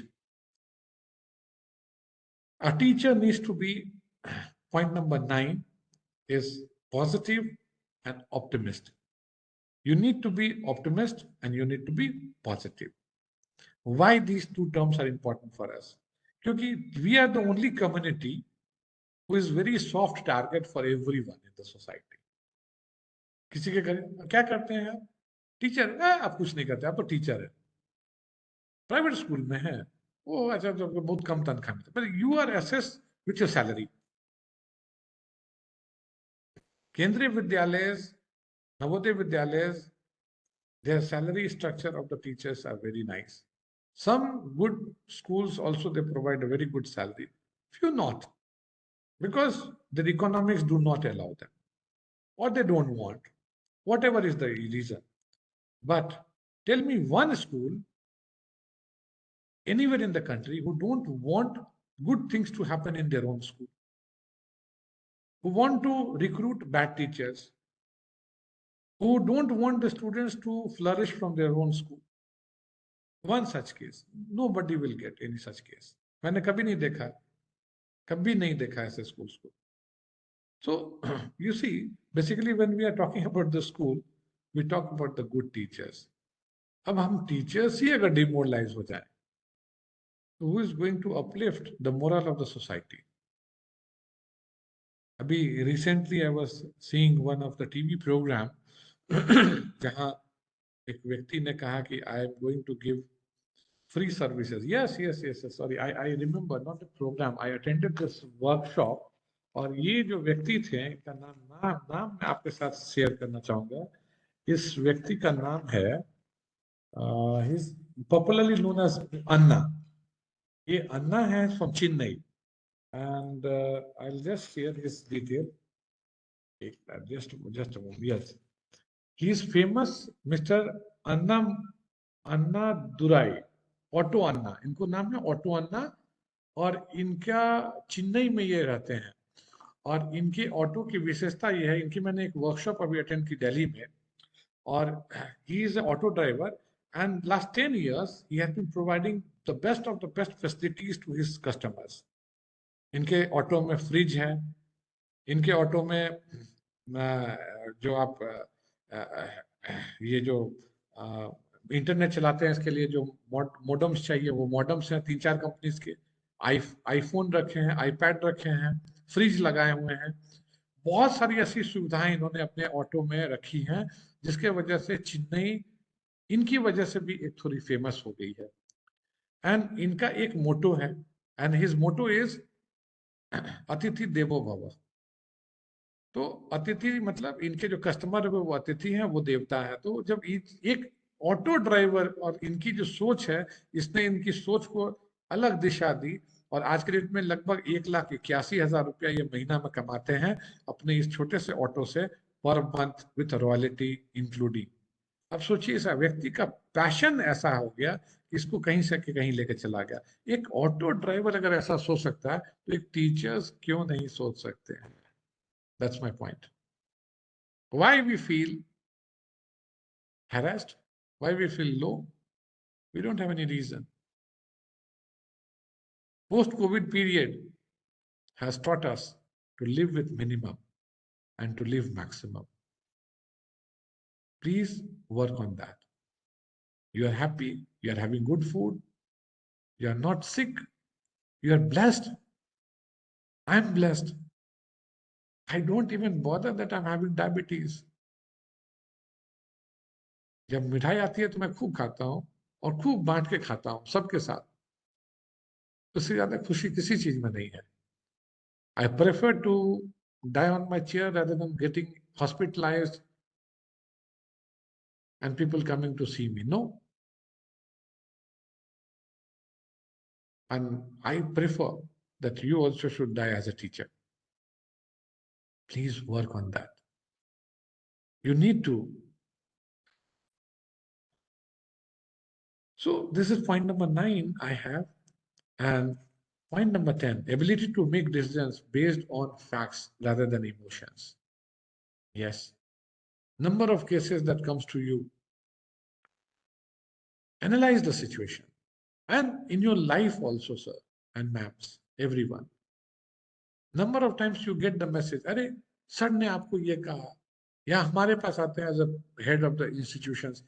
A teacher needs to be, point number 9 is positive and optimistic. You need to be optimist and you need to be positive. Why these two terms are important for us? Because we are the only community who is very soft target for everyone in the society. किसी के घर क्या करते हैं आप? Teacher, आप कुछ नहीं करते, आप तो टीचर है. प्राइवेट स्कूल में है वो, अच्छा तो बहुत कम तनख्वाह मिलती है, but you are assessed with your salary. केंद्रीय विद्यालय, Navodaya Vidyalaya, their salary structure of the teachers are very nice. Some good schools also, they provide a very good salary. Few not, because their economics do not allow them, or they don't want, whatever is the reason. But tell me one school anywhere in the country who don't want good things to happen in their own school, who want to recruit bad teachers, who don't want the students to flourish from their own school. One such case, nobody will get any such case. मैंने कभी नहीं देखा, कभी नहीं देखा ऐसे schools को. So you see, basically when we are talking about the school, we talk about the good teachers. अब हम teachers ही अगर demoralize हो जाए, who is going to uplift the moral of the society? Abhi recently I was seeing one of the TV program जहां एक व्यक्ति ने कहा कि I am going to give free services. Yes, yes, yes, yes. Sorry, I remember, not a program. I attended this workshop. और ये जो व्यक्ति थे, इनका नाम मैं आपके साथ शेयर करना चाहूंगा. इस व्यक्ति का नाम है, he's popularly known as अन्ना. ये अन्ना है from Chennai. And I'll just share his detail. Just a moment. Yes. He is famous, Mr. Anna Anna Durai, auto Anna, इनको नाम है ऑटो अन्ना. और इनका चेन्नई में ये रहते हैं. और इनके ऑटो की विशेषता ये है, इनकी मैंने एक वर्कशॉप अभी अटेंड की दिल्ली में. और he is auto driver and last 10 years he has been providing the best of the best facilities to his customers. इनके ऑटो में फ्रिज है. इनके ऑटो में जो आप ये जो इंटरनेट चलाते हैं, इसके लिए जो मोडम्स चाहिए, वो मोडम्स हैं 3-4 कंपनीज के. आईफोन रखे हैं, आईपैड रखे हैं, फ्रिज लगाए हुए हैं. बहुत सारी ऐसी सुविधाएं इन्होंने अपने ऑटो में रखी हैं, जिसके वजह से चेन्नई इनकी वजह से भी एक थोड़ी फेमस हो गई है. एंड इनका एक मोटो है, एंड हिज मोटो इज अतिथि देवो भव. तो अतिथि मतलब इनके जो कस्टमर है वो अतिथि हैं, वो देवता है. तो जब एक ऑटो ड्राइवर और इनकी जो सोच है, इसने इनकी सोच को अलग दिशा दी. और आज के डेट में लगभग 1,81,000 रुपया ये महीना में कमाते हैं अपने इस छोटे से ऑटो से, per month, with royalty including. अब सोचिए, इस व्यक्ति का पैशन ऐसा हो गया कि इसको कहीं से कहीं लेकर चला गया. एक ऑटो ड्राइवर अगर ऐसा सोच सकता है, तो एक टीचर्स क्यों नहीं सोच सकते हैं? That's my point. Why we feel harassed? Why we feel low? We don't have any reason. Post-COVID period has taught us to live with minimum and to live maximum. Please work on that. You are happy, you are having good food, you are not sick, you are blessed. I'm blessed. I don't even bother that I'm having diabetes. जब मिठाई आती है तो मैं खूब खाता हूँ, और खूब बांट के खाता हूँ सबके साथ. उससे ज्यादा खुशी किसी चीज में नहीं है. I prefer to die on my chair rather than getting hospitalized and people coming to see me. No. And I prefer that you also should die as a teacher. Please work on that. You need to. So this is point number 9 I have. And point number 10, ability to make decisions based on facts rather than emotions. Yes. Number of cases that comes to you. Analyze the situation. And in your life also, sir, and maps, everyone. Number of times you get the message, अरे sir ने आपको ये कहा, या हमारे पास आते हैं as a head of the institutions,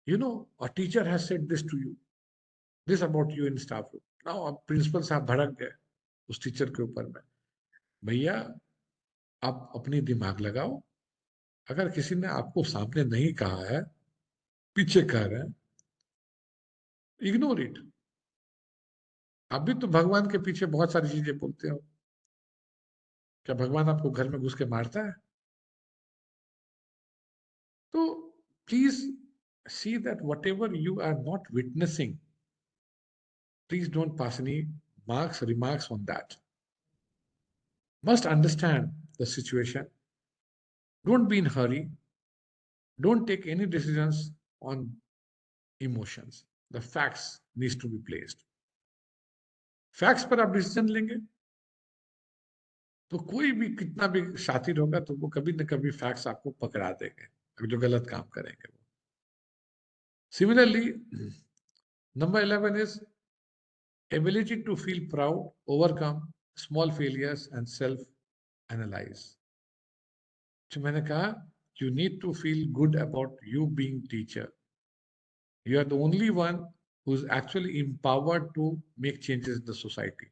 you know a teacher has said this to you, this about you in staff room. Now अब प्रिंसिपल साहब भड़क गए उस टीचर के ऊपर में. भैया, आप अपनी दिमाग लगाओ. अगर किसी ने आपको सामने नहीं कहा है, पीछे कह रहे हैं, इग्नोर इट. आप भी तो भगवान के पीछे बहुत सारी चीजें बोलते हो. क्या भगवान आपको घर में घुस के मारता है? तो please see that whatever you are not witnessing, please don't pass any remarks on that. Must understand the situation. Don't be in hurry. Don't take any decisions on emotions. The facts needs to be placed. Facts पर आप decision लेंगे तो कोई भी कितना भी शातिर होगा तो वो कभी न कभी फैक्ट्स आपको पकड़ा देंगे जो गलत काम करेंगे वो. Similarly, number 11 is ability to feel proud, overcome small failures and self-analyze. जो मैंने कहा, you need to feel good about you being teacher. You are the only one who is actually empowered to make changes in the society.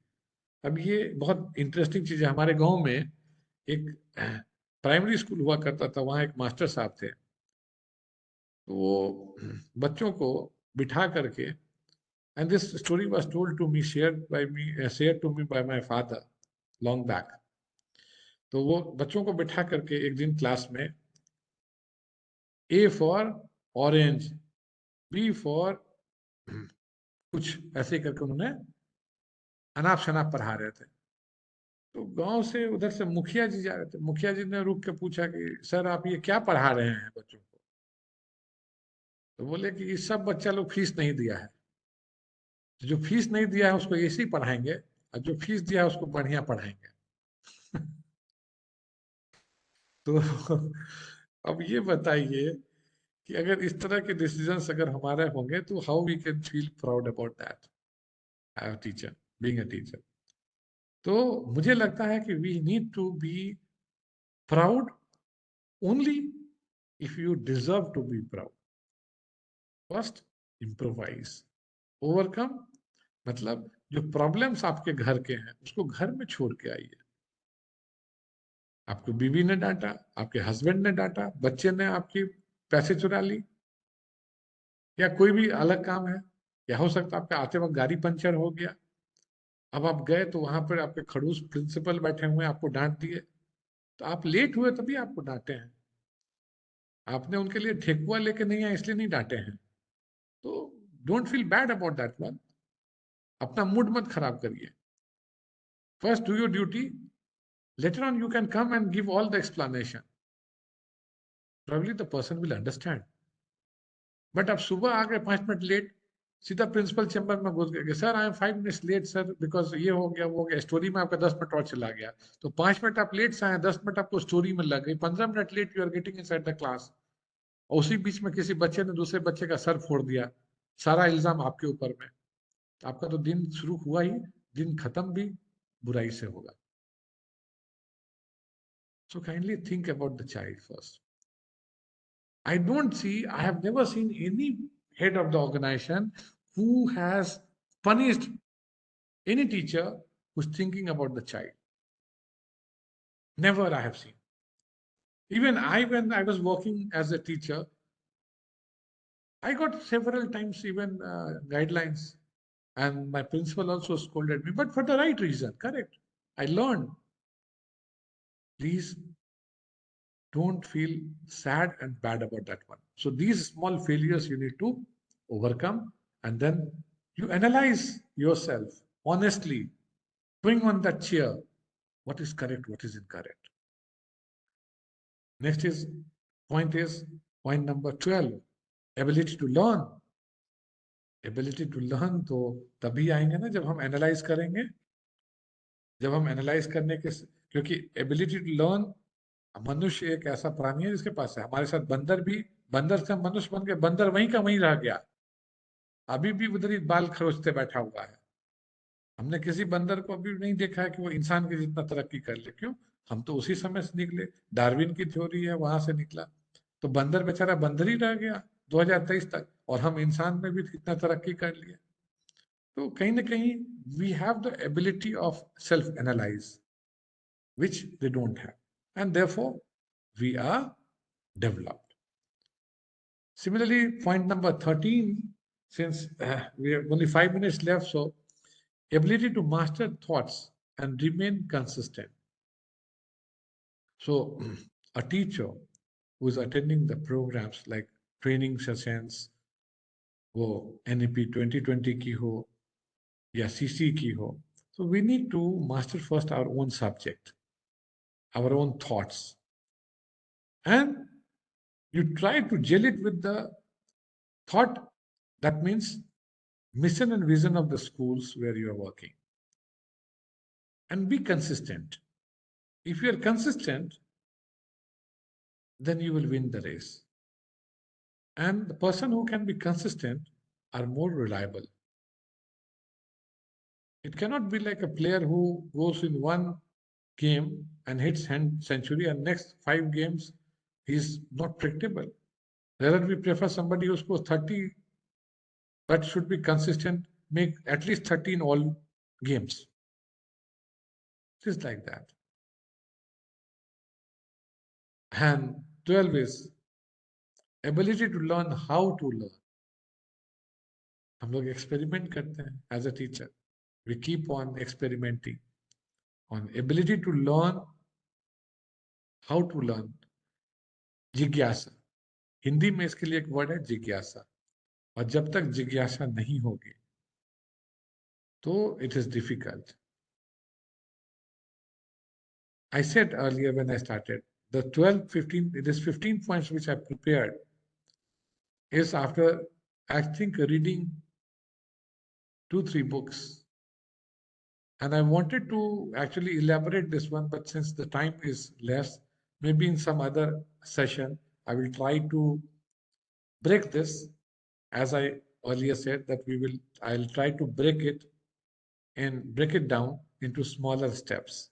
अब ये बहुत interesting चीज है. हमारे गांव में एक प्राइमरी स्कूल हुआ करता था. वहाँ एक मास्टर साहब थे. तो वो बच्चों को बिठा करके, and this story was told to me, share to me by my father long back. तो वो बच्चों को बिठा करके एक दिन क्लास में A for orange, B for कुछ ऐसे करके उन्होंने अनाप शनाप पढ़ा रहे थे। तो गांव से उधर से मुखिया जी जा रहे थे। मुखिया जी ने रुक के पूछा कि सर आप ये क्या पढ़ा रहे हैं बच्चों को? तो बोले कि ये सब बच्चा लोग फीस नहीं दिया है, तो जो फीस नहीं दिया है उसको ऐसे ही पढ़ाएंगे, और जो फीस दिया है उसको बढ़िया पढ़ाएंगे। तो अब ये बताइए कि अगर इस तरह के डिसीजंस अगर हमारे होंगे तो how we can feel proud about that, I am teacher, being a teacher. तो मुझे लगता है कि we need to be proud only if you deserve to be proud. First, improvise, overcome, मतलब जो प्रॉब्लम्स आपके घर के हैं उसको घर में छोड़ के आइए। आपको बीवी ने डांटा, आपके हस्बैंड ने डांटा, बच्चे ने आपकी पैसे चुरा ली, या कोई भी अलग काम है, या हो सकता है आपके आते वक्त गाड़ी पंचर हो गया। अब आप गए तो वहां पर आपके खड़ूस प्रिंसिपल बैठे हुए हैं, आपको डांट दिए। तो आप लेट हुए तभी आपको डांटे हैं, आपने उनके लिए ठेकुआ लेके नहीं आए इसलिए नहीं डांटे हैं। तो don't feel bad about that one, अपना मूड मत खराब करिए। First do your duty, later on you can come and give all the explanation, probably the person will understand। But आप सुबह आ गए 5 मिनट लेट, सीधा प्रिंसिपल चैम्बर में घुस गए, sir I am 5 minutes late sir, because ये हो गया वो हो गया, स्टोरी में आपका 10 मिनट और चला गया। तो 5 मिनट आप लेट से आए, 10 मिनट आपको स्टोरी में लग गई, 15 minute late you are getting inside the class. और उसी बीच में किसी बच्चे ने दूसरे बच्चे का सर फोड़ दिया, सारा इल्जाम आपके ऊपर में। तो आपका तो दिन शुरू हुआ ही, दिन खत्म भी बुराई से होगा। So kindly think about the child first. I have never seen any head of the organization who has punished any teacher who's thinking about the child. Never I have seen. Even when I was working as a teacher, I got several times even guidelines, and my principal also scolded me, but for the right reason, correct. I learned. Please don't feel sad and bad about that one. So these small failures you need to overcome, and then you analyze yourself honestly, bring on that chair, what is correct, what is incorrect. Next is point number 12, ability to learn। Ability to learn तो तभी आएंगे ना जब हम analyse करेंगे, जब हम analyse करने के, क्योंकि एबिलिटी टू लर्न, मनुष्य एक ऐसा प्राणी है जिसके पास है। हमारे साथ बंदर भी, बंदर से हम मनुष्य बन गए, बंदर वहीं का वहीं रह गया, अभी भी उधर ही बाल खरोचते बैठा हुआ है। हमने किसी बंदर को अभी नहीं देखा है कि वो इंसान के जितना तरक्की कर ले। क्यों? हम तो उसी समय से निकले, डार्विन की थ्योरी है वहां से निकला। तो बंदर बेचारा बंदर ही रह गया 2023 तक, और हम इंसान में भी कितना तरक्की कर लिए। तो कहीं ना कहीं we have the ability of self analyse, which they don't have, and therefore we are developed। Similarly, point number 13, since we have only 5 minutes left, so ability to master thoughts and remain consistent। So a teacher who is attending the programs like training sessions, वो NEP 2020 की हो या CC की हो, so we need to master first our own subject, our own thoughts, and you try to gel it with the thought, that means mission and vision of the schools where you are working, and be consistent. If you are consistent, then you will win the race. And the person who can be consistent are more reliable. It cannot be like a player who goes in one game and hits century, and next 5 games he's not predictable. Rather, we prefer somebody who scores 30 but should be consistent, make at least 30 in all games. Just like that. And 12 is ability to learn how to learn. हम लोग experiment करते हैं as a teacher. We keep on experimenting on ability to learn how to learn. जिज्ञासा, हिंदी में इसके लिए एक word है जिज्ञासा. और जब तक जिज्ञासा नहीं होगी तो it is difficult. I said earlier when I started, the 12, 15, it is 15 points which I prepared is after, I think, reading 2, 3 books. And I wanted to actually elaborate this one, but since the time is less, maybe in some other session, I will try to break this. As I earlier said, that I'll try to break it and break it down into smaller steps.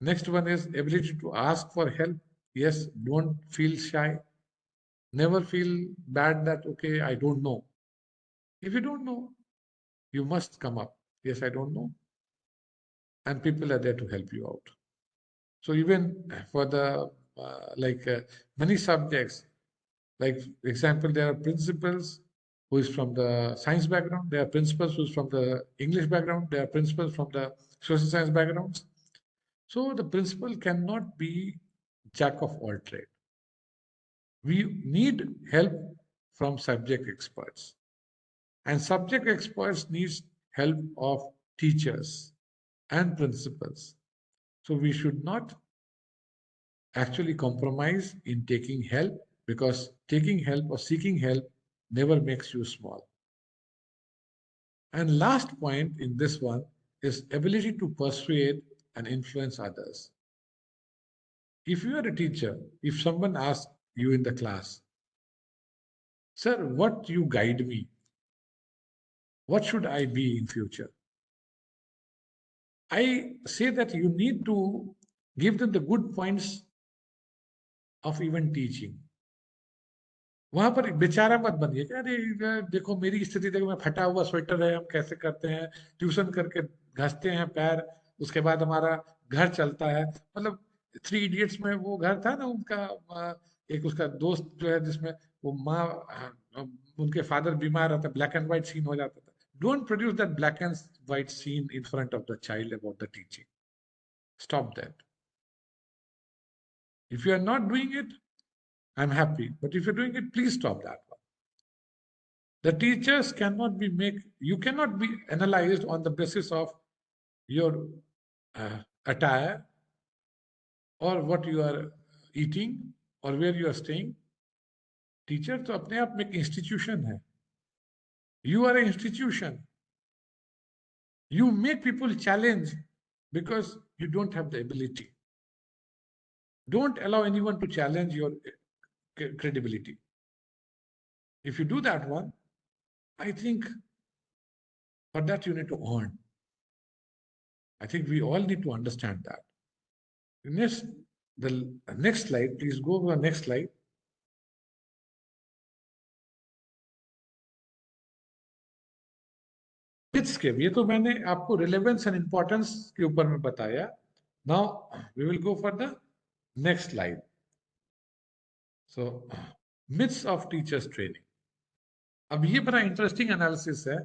Next one is ability to ask for help. Yes, don't feel shy. Never feel bad that, okay, I don't know. If you don't know, you must come up. Yes, I don't know. And people are there to help you out. So even for the, many subjects, like example, there are principals who is from the science background. There are principals who is from the English background. There are principals from the social science backgrounds. So the principal cannot be jack of all trade. We need help from subject experts. And subject experts needs help of teachers and principals. So we should not actually compromise in taking help, because taking help or seeking help never makes you small. And last point in this one is ability to persuade and influence others. If you are a teacher, if someone asks you in the class, sir, what you guide me? What should I be in future? I say that you need to give them the good points of even teaching. वहां पर बेचारा मत बनिए कि अरे देखो मेरी स्थिति देखो, मैं फटा हुआ स्वेटर है, हम कैसे करते हैं, ट्यूशन करके घसते हैं पैर, उसके बाद हमारा घर चलता है. मतलब 3 इडियट्स में वो घर था ना उनका, एक उसका दोस्त जो है जिसमें वो माँ, उनके फादर बीमार रहता, ब्लैक एंड व्हाइट सीन हो जाता था. Don't produce that black and white seen in front of the child about the teaching. Stop that. If you are not doing it, I'm happy. But if you're doing it, please stop that one. The teachers cannot be you cannot be analyzed on the basis of your attire or what you are eating or where you are staying. Teacher तो अपने आप में एक institution है. You are an institution. You make people challenge because you don't have the ability. Don't allow anyone to challenge your credibility. If you do that one, I think for that you need to earn. I think we all need to understand that. The next slide, please go to the next slide. Mythscape, ये तो मैंने आपको relevance and importance के ऊपर में बताया. Now we will go for the next slide. So myths of teachers training. अब ये बड़ा इंटरेस्टिंग एनालिसिस है.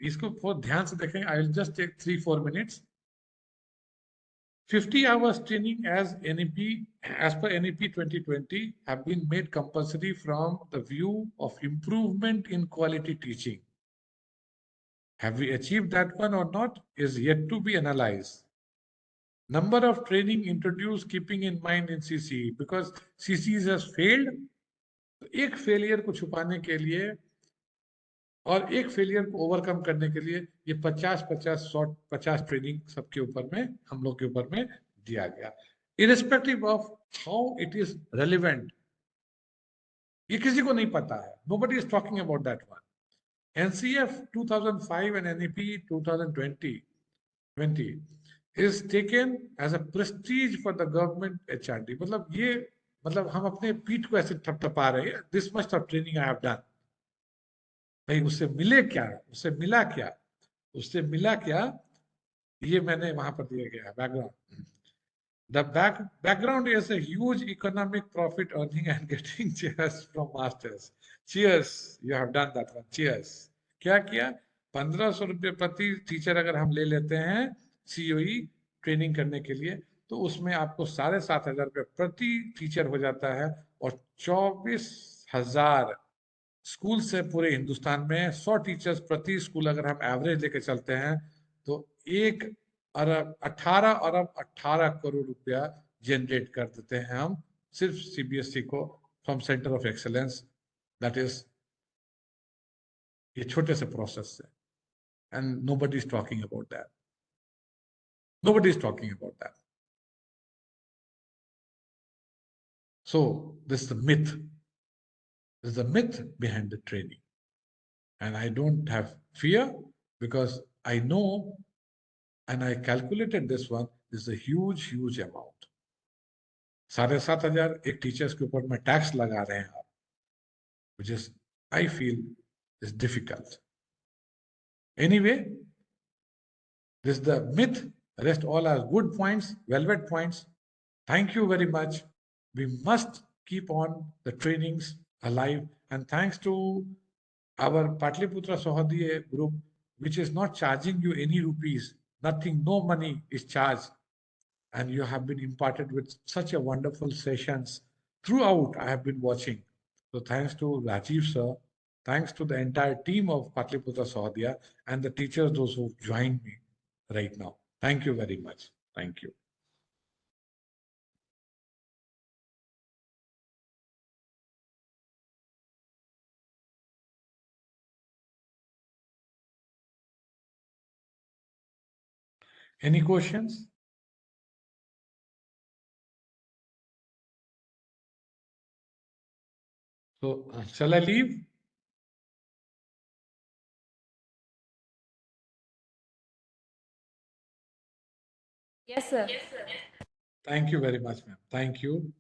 इसको बहुत ध्यान से देखें. I will just take 3-4 minutes. 50 hours training as per NEP 2020 have been made compulsory from the view of improvement in quality teaching. Have we achieved that one or not is yet to be analyzed. Number of training introduced keeping in mind in CCE, because CCE has failed. एक failure को छुपाने के लिए और एक failure को overcome करने के लिए ये 50 ट्रेनिंग सबके ऊपर में, हम लोग के ऊपर में दिया गया, irrespective of how it is relevant. ये किसी को नहीं पता है. Nobody is talking about that one. NCF 2005 and NEP 2020 is taken as a prestige for the government HRD. मतलब हम अपने पीठ को ऐसे थपथपा रहे हैं. This much of training I have done. भाई उससे मिले क्या, उससे मिला क्या, उससे मिला क्या, ये मैंने वहां पर दिया गया background. The background is a huge economic profit earning and getting cheers from masters. Cheers, you have done that one. Cheers. क्या किया? 1500 रुपये प्रति टीचर अगर हम ले लेते हैं सीओई ट्रेनिंग करने के लिए, तो उसमें आपको 7500 रुपये प्रति टीचर हो जाता है। और 24,000 स्कूल से पूरे हिंदुस्तान में 100 टीचर्स प्रति स्कूल अगर हम एवरेज लेके चलते हैं, तो 1 अरब 18 अरब 18 करोड़ रुपया जनरेट कर देते हैं हम सिर्फ सीबीएसई को from centre of excellence. That is ये छोटे से प्रोसेस से, and nobody is talking about that, nobody is talking about that. So this the myth, this the myth behind the training, and I don't have fear because I know and I calculated this one, this is a huge amount. 7,500 एक teachers के ऊपर में tax लगा रहे हैं आप, which is I feel is difficult. Anyway, this is the myth. Rest all are good points, velvet points. Thank you very much. We must keep on the trainings alive, and thanks to our Patliputra Sahodaya group, which is not charging you any rupees, nothing, no money is charged. And you have been imparted with such a wonderful sessions throughout. I have been watching. So thanks to Rajiv sir, thanks to the entire team of Patliputra Sahodaya and the teachers, those who joined me right now. Thank you very much. Thank you. Any questions? So shall I leave? Yes, sir. Thank you very much, ma'am. Thank you.